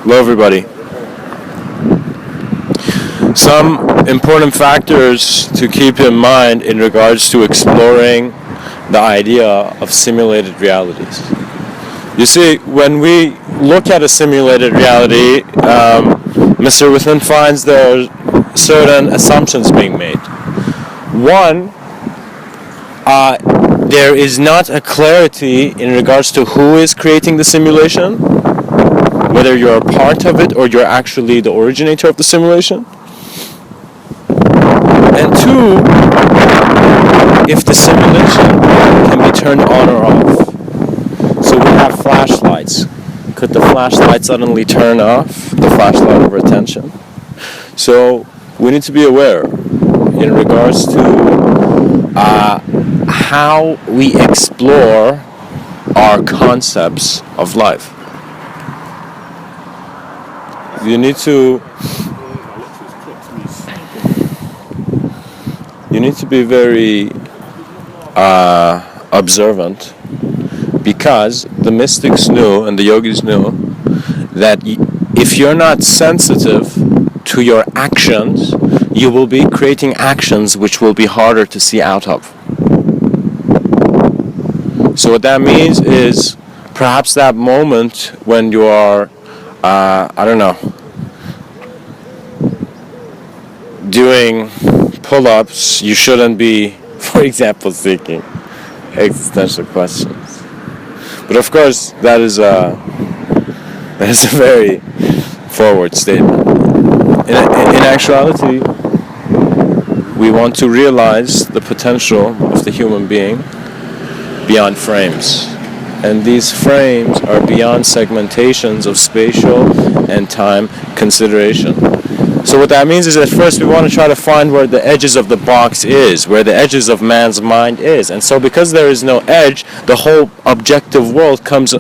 Hello, everybody. Some important factors to keep in mind in regards to exploring the idea of simulated realities. You see, when we look at a simulated reality, Mr.Within finds there are certain assumptions being made. One, there is not a clarity in regards to who is creating the simulation, whether you're a part of it or you're actually the originator of the simulation. And two, if the simulation can be turned on or off. So we have flashlights. Could the flashlight suddenly turn off, the flashlight of attention? So we need to be aware in regards to how we explore our concepts of life. You need to be very observant, because the mystics knew and the yogis knew that if you're not sensitive to your actions, you will be creating actions which will be harder to see out of. So what that means is perhaps that moment when you are doing pull-ups, you shouldn't be, for example, thinking existential questions. But of course, that is a very forward statement. In actuality, we want to realize the potential of the human being beyond frames. And these frames are beyond segmentations of spatial and time consideration. So what that means is that first we want to try to find where the edges of the box is, where the edges of man's mind is. And so because there is no edge, the whole objective world becomes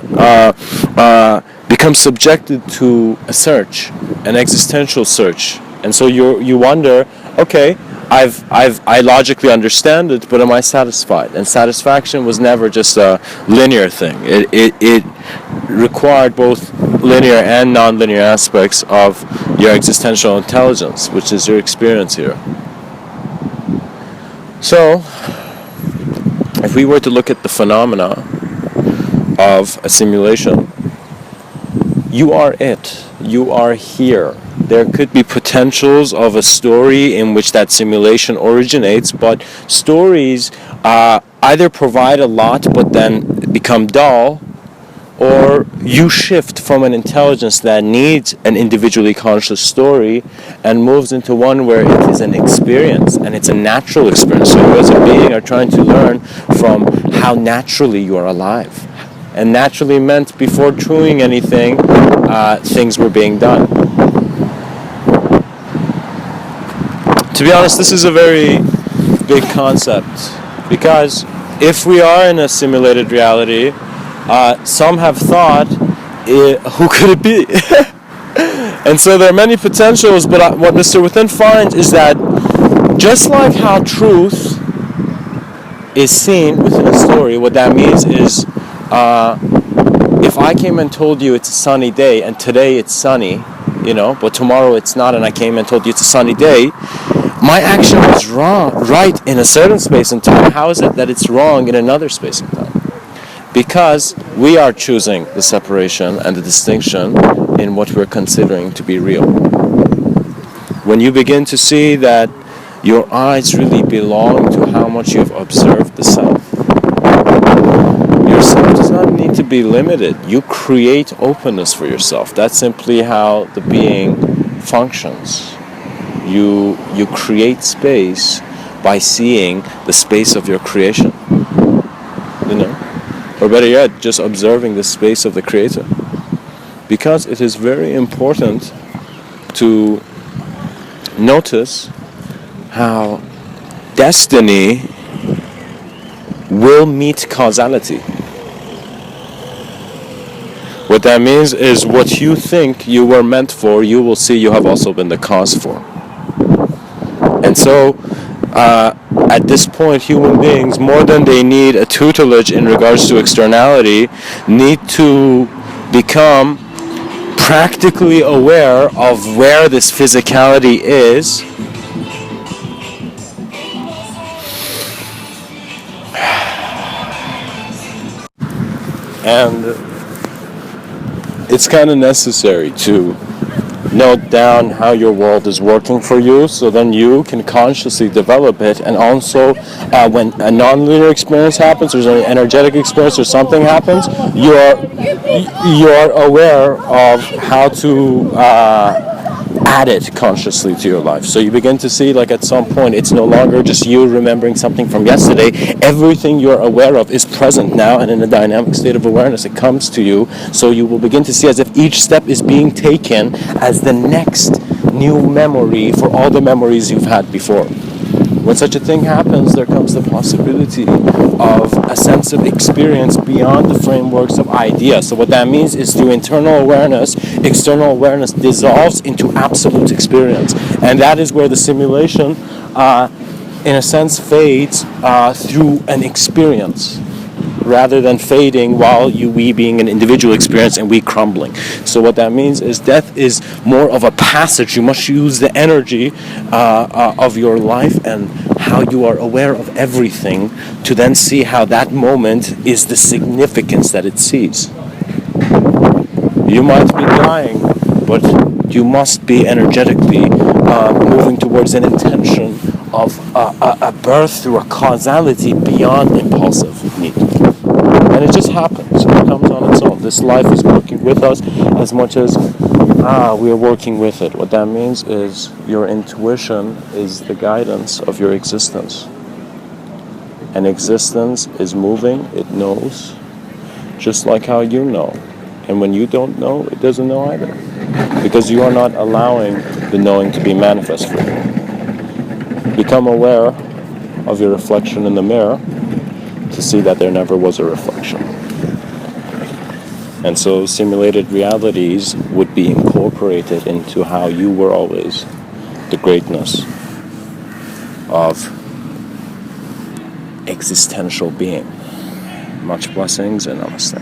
subjected to a search, an existential search. And so you wonder, okay, I logically understand it, but am I satisfied? And satisfaction was never just a linear thing. It required both linear and non-linear aspects of your existential intelligence, which is your experience here. So, if we were to look at the phenomena of a simulation, you are it. You are here. There could be potentials of a story in which that simulation originates, but stories either provide a lot but then become dull, or you shift from an intelligence that needs an individually conscious story and moves into one where it is an experience, and it's a natural experience. So you as a being are trying to learn from how naturally you are alive. And naturally meant before doing anything, things were being done. To be honest, this is a very big concept, because if we are in a simulated reality, some have thought, who could it be? And so there are many potentials, but what Mr.Within finds is that just like how truth is seen within a story, what that means is if I came and told you it's a sunny day, and today it's sunny, but tomorrow it's not, and I came and told you it's a sunny day, my action was right in a certain space and time. How is it that it's wrong in another space and time? Because we are choosing the separation and the distinction in what we're considering to be real. When you begin to see that your eyes really belong to how much you've observed the self, yourself does not need to be limited. You create openness for yourself. That's simply how the being functions. You create space by seeing the space of your creation. Or better yet, just observing the space of the Creator. Because it is very important to notice how destiny will meet causality. What that means is what you think you were meant for, you will see you have also been the cause for. And so, at this point, human beings, more than they need a tutelage in regards to externality, need to become practically aware of where this physicality is, and it's kind of necessary to note down how your world is working for you, so then you can consciously develop it. And also when a non-linear experience happens, or an energetic experience, or something happens, you're aware of how to add it consciously to your life. So you begin to see, like, at some point it's no longer just you remembering something from yesterday. Everything you're aware of is present now, and in a dynamic state of awareness it comes to you. So you will begin to see as if each step is being taken as the next new memory for all the memories you've had before. When such a thing happens, there comes the possibility of a sense of experience beyond the frameworks of ideas. So what that means is, through internal awareness, external awareness dissolves into absolute experience. And that is where the simulation, in a sense, fades through an experience, rather than fading while we being an individual experience and we crumbling. So what that means is, death is more of a passage. You must use the energy of your life and how you are aware of everything to then see how that moment is the significance that it sees. You might be dying, but you must be energetically moving towards an intention of a birth through a causality beyond impulsive need. And it just happens. It comes on its own. This life is working with us as much as we are working with it. What that means is, your intuition is the guidance of your existence. And existence is moving. It knows, just like how you know. And when you don't know, it doesn't know either. Because you are not allowing the knowing to be manifest for you. Become aware of your reflection in the mirror to see that there never was a reflection. And so simulated realities would be incorporated into how you were always the greatness of existential being. Much blessings and namaste.